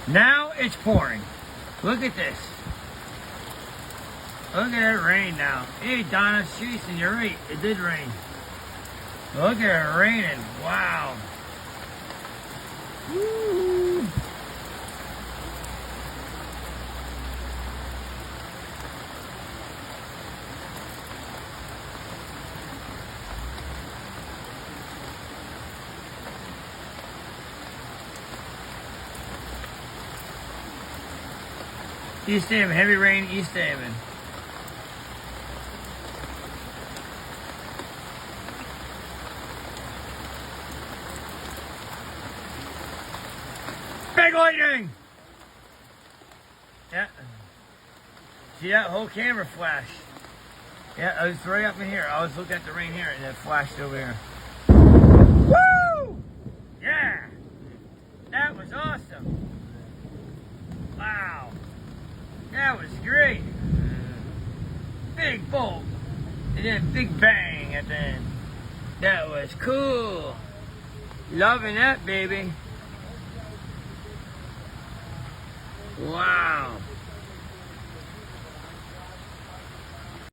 Now it's pouring. Look at this. Look at it rain now. Hey, Donna, Jason, you're right. It did rain. Look at it raining. Wow. Woo. East Haven, heavy rain, East Haven. Big lightning! Yeah. See that whole camera flash? Yeah, I was right up in here. I was looking at the rain here and it flashed over here. Woo! Yeah! That was awesome. Wow. That was great. Big bolt. And then big bang at the end. That was cool. Loving that, baby. Wow.